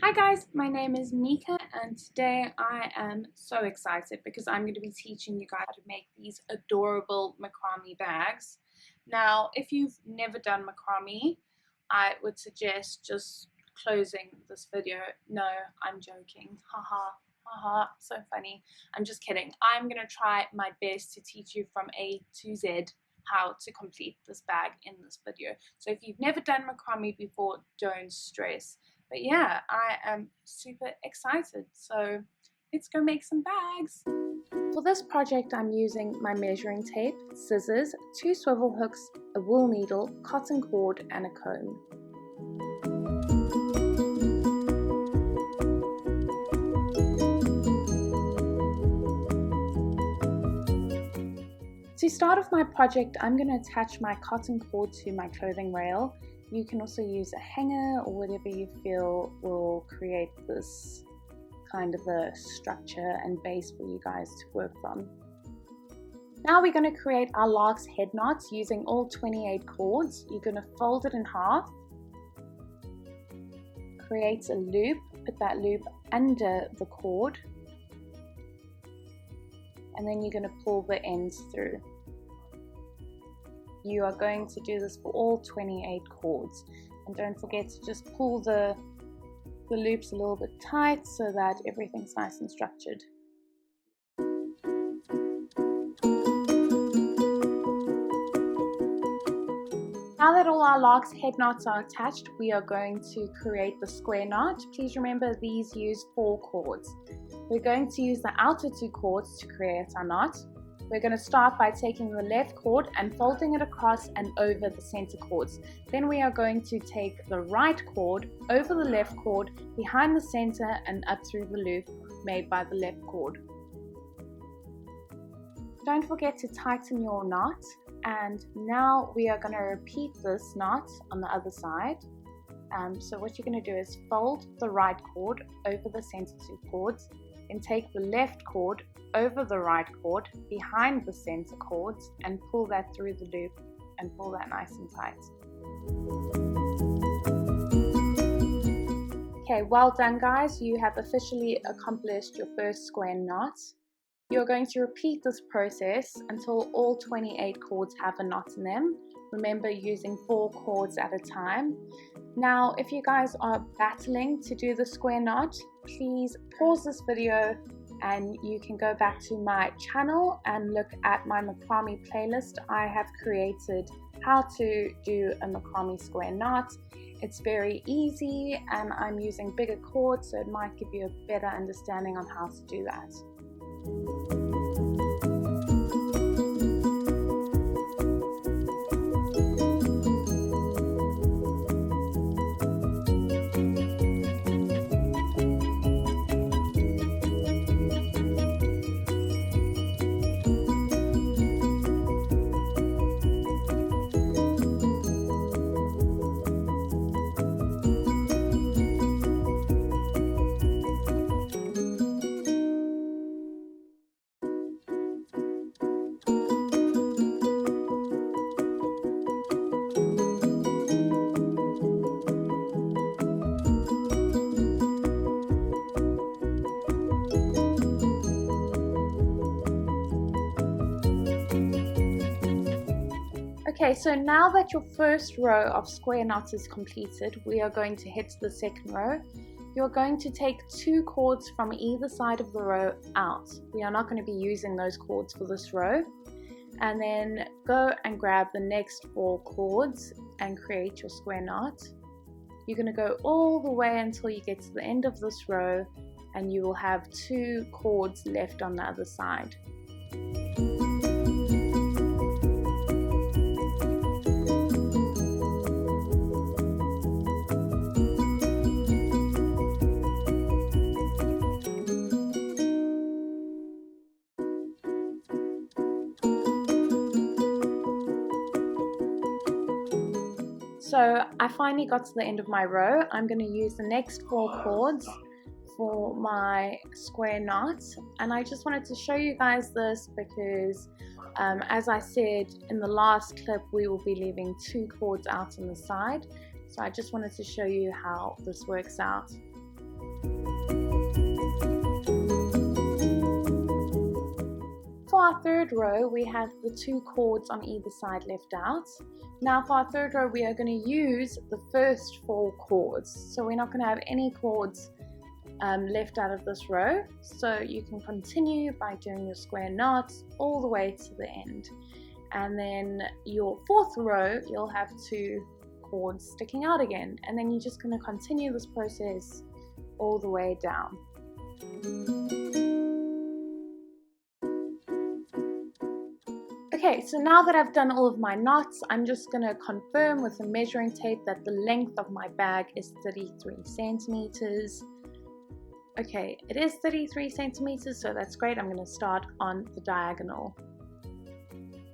Hi guys, my name is Mica and today I am so excited because I'm going to be teaching you guys how to make these adorable macrame bags. Now, if you've never done macrame, I would suggest just closing this video. No, I'm joking. Haha, haha, so funny. I'm just kidding. I'm going to try my best to teach you from A to Z how to complete this bag in this video. So if you've never done macrame before, don't stress. But yeah, I am super excited, so let's go make some bags. For this project, I'm using my measuring tape, scissors, 2 swivel hooks, a wool needle, cotton cord, and a comb. To start off my project, I'm going to attach my cotton cord to my clothing rail. You can also use a hanger or whatever you feel will create this kind of a structure and base for you guys to work from. Now we're going to create our lark's head knots using all 28 cords. You're going to fold it in half, create a loop, put that loop under the cord, and then you're going to pull the ends through. You are going to do this for all 28 cords, and don't forget to just pull the loops a little bit tight so that everything's nice and structured. Now that all our lark's head knots are attached, we are going to create the square knot. Please remember these use 4 cords. We're going to use the outer 2 cords to create our knot. We're going to start by taking the left cord and folding it across and over the center cords. Then we are going to take the right cord over the left cord, behind the center and up through the loop made by the left cord. Don't forget to tighten your knot, and now we are going to repeat this knot on the other side. So what you're going to do is fold the right cord over the center 2 cords, then take the left cord over the right cord behind the center cords and pull that through the loop and pull that nice and tight. Okay, well done guys, you have officially accomplished your first square knot. You're going to repeat this process until all 28 cords have a knot in them. Remember, using 4 cords at a time. Now, if you guys are battling to do the square knot, please pause this video and you can go back to my channel and look at my macrame playlist. I have created how to do a macrame square knot. It's very easy and I'm using bigger cords, so it might give you a better understanding on how to do that. Okay, so now that your first row of square knots is completed, we are going to hit the second row. You're going to take 2 cords from either side of the row out. We are not going to be using those cords for this row. And then go and grab the next 4 cords and create your square knot. You're going to go all the way until you get to the end of this row and you will have 2 cords left on the other side. So I finally got to the end of my row. I'm going to use the next 4 cords for my square knot, and I just wanted to show you guys this because as I said in the last clip, we will be leaving 2 cords out on the side, so I just wanted to show you how this works out. for our third row, we have the 2 cords on either side left out. Now for our third row, we are going to use the first 4 cords. So we're not going to have any cords left out of this row. So you can continue by doing your square knots all the way to the end. And then your 4th row, you'll have 2 cords sticking out again. And then you're just going to continue this process all the way down. Okay, so now that I've done all of my knots, I'm just going to confirm with a measuring tape that the length of my bag is 33 centimeters. Okay, it is 33 centimeters, so that's great. I'm going to start on the diagonal.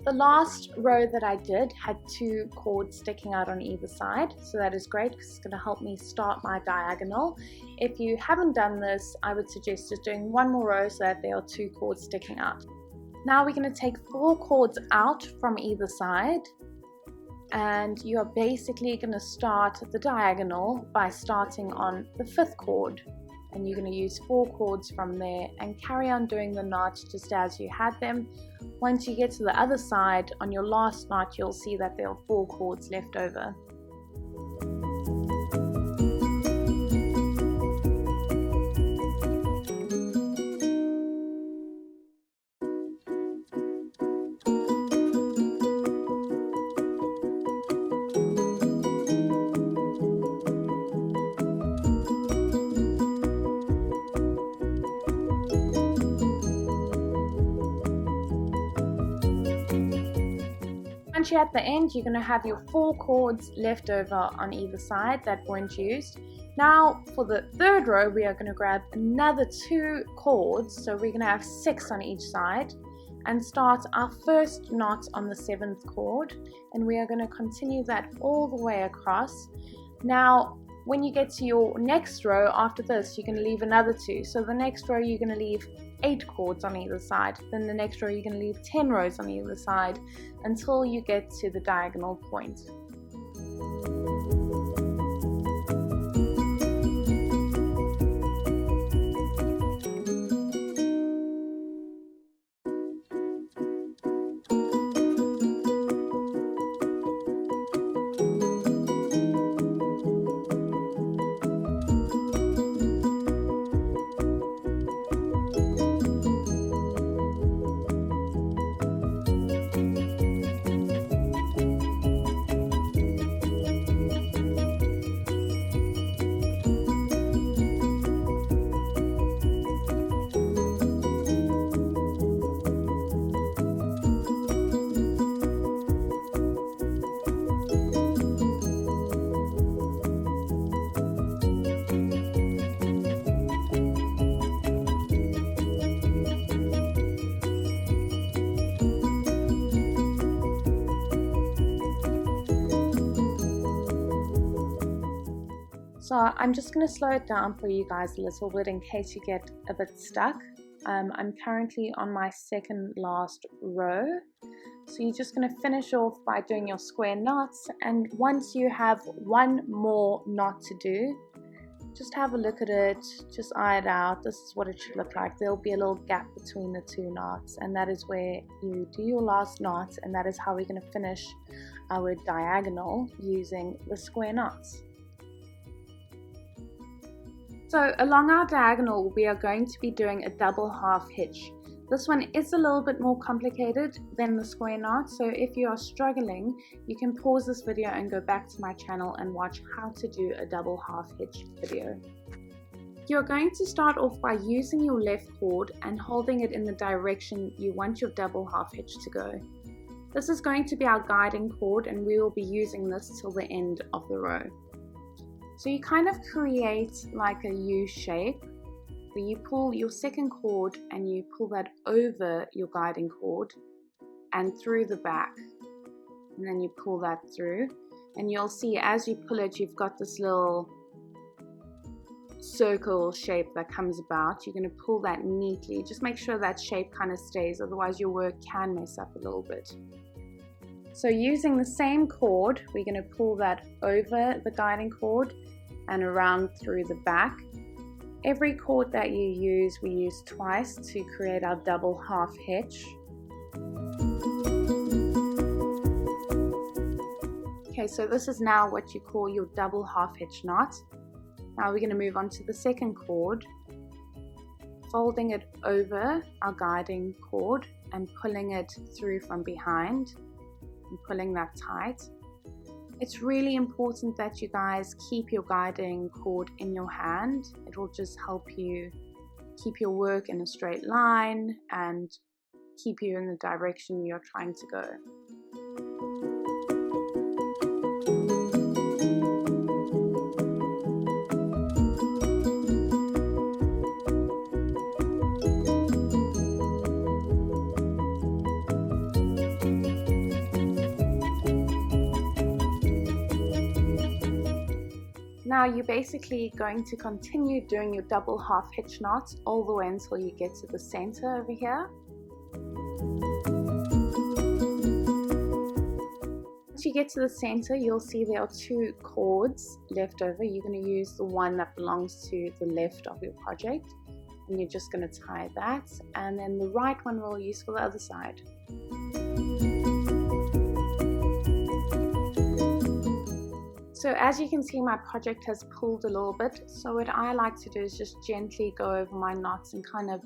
The last row that I did had 2 cords sticking out on either side, so that is great because it's going to help me start my diagonal. If you haven't done this, I would suggest just doing 1 more row so that there are 2 cords sticking out. Now we're going to take 4 cords out from either side, and you are basically going to start the diagonal by starting on the 5th cord. And you're going to use 4 cords from there and carry on doing the knot just as you had them. Once you get to the other side, on your last knot, you'll see that there are 4 cords left over. Once you're at the end, you're going to have your 4 cords left over on either side that weren't used. Now for the 3rd row, we are going to grab another 2 cords, so we're going to have 6 on each side, and start our first knot on the 7th cord, and we are going to continue that all the way across. Now when you get to your next row after this, you're going to leave another 2. So the next row you're going to leave 8 cords on either side. Then the next row you're going to leave 10 rows on either side until you get to the diagonal point. So I'm just going to slow it down for you guys a little bit in case you get a bit stuck. I'm currently on my 2nd last row. So you're just going to finish off by doing your square knots, and once you have 1 more knot to do, just have a look at it, just eye it out. This is what it should look like. There'll be a little gap between the 2 knots, and that is where you do your last knot, and that is how we're going to finish our diagonal using the square knots. So along our diagonal, we are going to be doing a double half hitch. This one is a little bit more complicated than the square knot, so if you are struggling, you can pause this video and go back to my channel and watch how to do a double half hitch video. You're going to start off by using your left cord and holding it in the direction you want your double half hitch to go. This is going to be our guiding cord, and we will be using this till the end of the row. So you kind of create like a U shape where you pull your 2nd cord and you pull that over your guiding cord and through the back, and then you pull that through, and you'll see as you pull it, you've got this little circle shape that comes about. You're going to pull that neatly. Just make sure that shape kind of stays, otherwise your work can mess up a little bit. So using the same cord, we're going to pull that over the guiding cord and around through the back. Every cord that you use, we use twice to create our double half hitch. Okay, so this is now what you call your double half hitch knot. Now we're going to move on to the second cord, folding it over our guiding cord and pulling it through from behind and pulling that tight. It's really important that you guys keep your guiding cord in your hand. It will just help you keep your work in a straight line and keep you in the direction you're trying to go. Now you're basically going to continue doing your double half hitch knot all the way until you get to the center over here. Once you get to the center, you'll see there are two cords left over. You're going to use the one that belongs to the left of your project, and you're just going to tie that, and then the right one we'll use for the other side. So as you can see, my project has pulled a little bit, so what I like to do is just gently go over my knots and kind of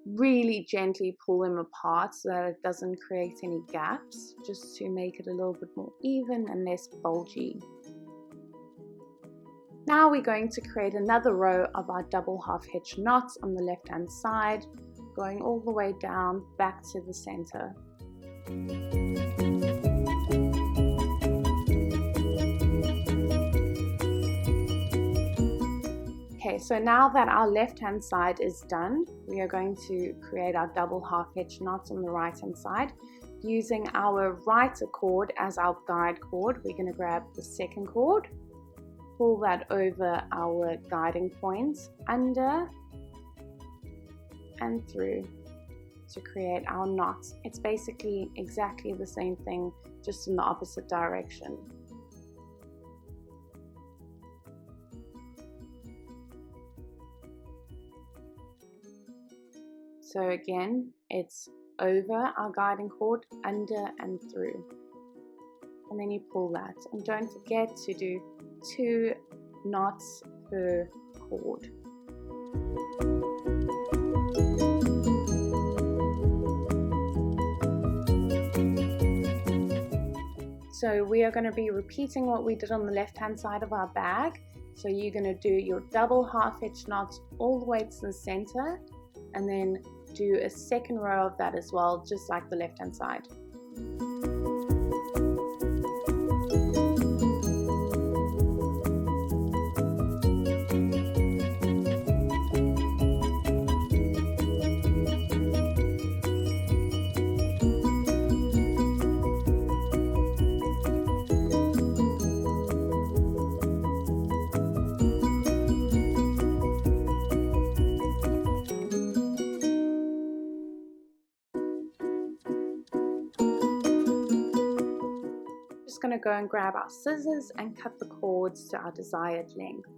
really gently pull them apart so that it doesn't create any gaps, just to make it a little bit more even and less bulgy. Now we're going to create another row of our double half hitch knots on the left hand side, going all the way down back to the center. Okay, so now that our left hand side is done, we are going to create our double half hitch knots on the right hand side. Using our right cord as our guide cord, we're going to grab the second cord, pull that over our guiding points, under and through to create our knot. It's basically exactly the same thing, just in the opposite direction. So again, it's over our guiding cord, under and through. And then you pull that. And don't forget to do 2 knots per cord. So we are going to be repeating what we did on the left hand side of our bag. So you're going to do your double half hitch knots all the way to the center, and then do a second row of that as well, just like the left hand side. Going to go and grab our scissors and cut the cords to our desired length.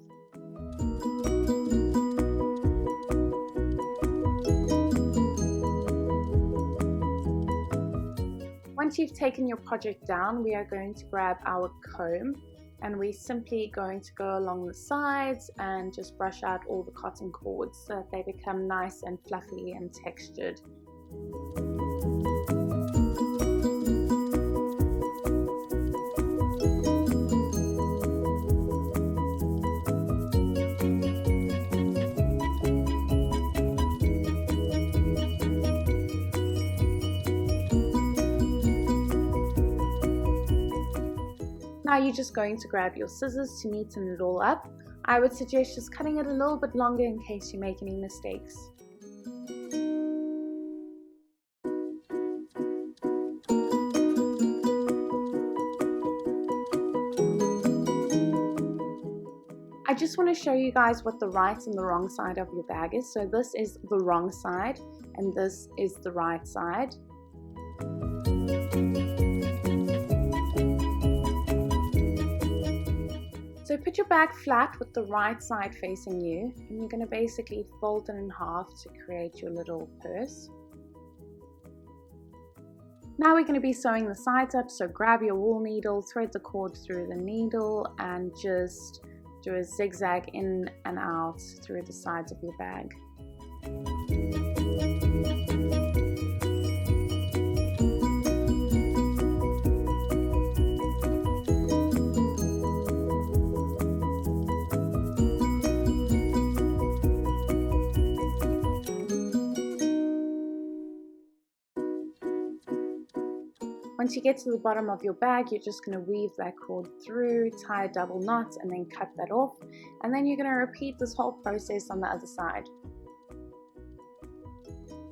Once you've taken your project down, we are going to grab our comb, and we're simply going to go along the sides and just brush out all the cotton cords so that they become nice and fluffy and textured. Now you're just going to grab your scissors to neaten it all up. I would suggest just cutting it a little bit longer in case you make any mistakes. I just want to show you guys what the right and the wrong side of your bag is. So this is the wrong side and this is the right side. So put your bag flat with the right side facing you, and you're going to basically fold it in half to create your little purse. Now we're going to be sewing the sides up, so grab your wool needle, thread the cord through the needle and just do a zigzag in and out through the sides of your bag. Once you get to the bottom of your bag, you're just going to weave that cord through, tie a double knot, and then cut that off. And then you're going to repeat this whole process on the other side.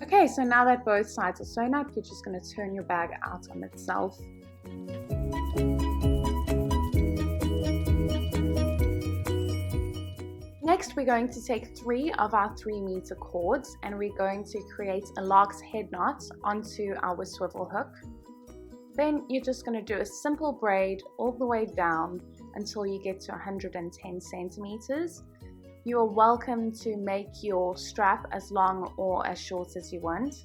Okay, so now that both sides are sewn up, you're just going to turn your bag out on itself. Next, we're going to take 3 of our 3-meter cords and we're going to create a lark's head knot onto our swivel hook. Then you're just going to do a simple braid all the way down until you get to 110 centimeters. You are welcome to make your strap as long or as short as you want.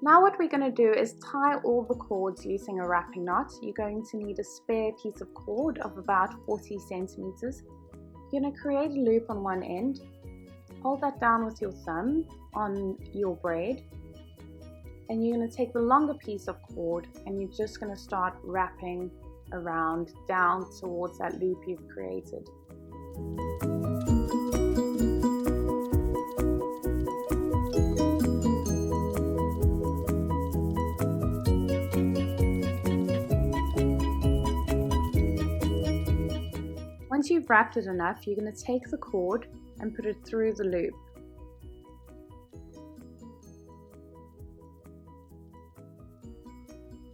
Now what we're going to do is tie all the cords using a wrapping knot. You're going to need a spare piece of cord of about 40 centimeters. You're going to create a loop on one end, hold that down with your thumb on your braid, and you're going to take the longer piece of cord and you're just going to start wrapping around down towards that loop you've created. Once you've wrapped it enough, you're going to take the cord and put it through the loop.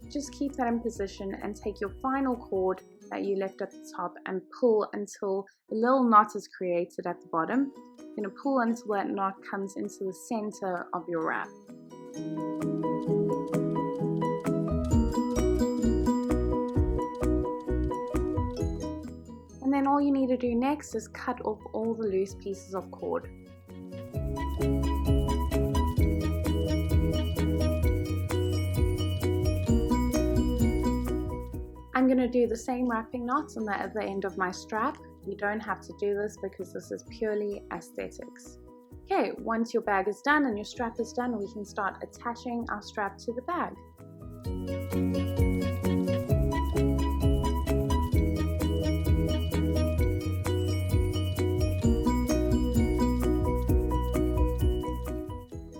Just keep that in position and take your final cord that you left at the top and pull until a little knot is created at the bottom. You're going to pull until that knot comes into the center of your wrap. And then all you need to do next is cut off all the loose pieces of cord. I'm going to do the same wrapping knots on the other end of my strap. You don't have to do this because this is purely aesthetics. Okay, once your bag is done and your strap is done, we can start attaching our strap to the bag.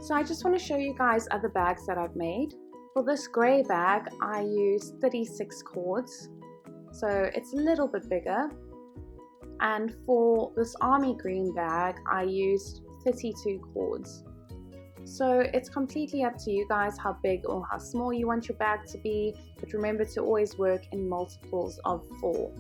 So I just want to show you guys other bags that I've made. For this grey bag, I used 36 cords, so it's a little bit bigger. And for this army green bag, I used 32 cords. So it's completely up to you guys how big or how small you want your bag to be, but remember to always work in multiples of 4.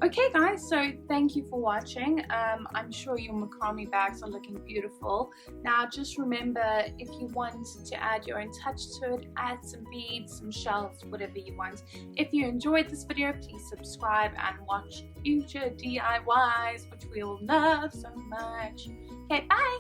Okay guys, so thank you for watching. I'm sure your macrame bags are looking beautiful. Now just remember, if you want to add your own touch to it, add some beads, some shells, whatever you want. If you enjoyed this video, please subscribe and watch future DIYs, which we all love so much. Okay, bye!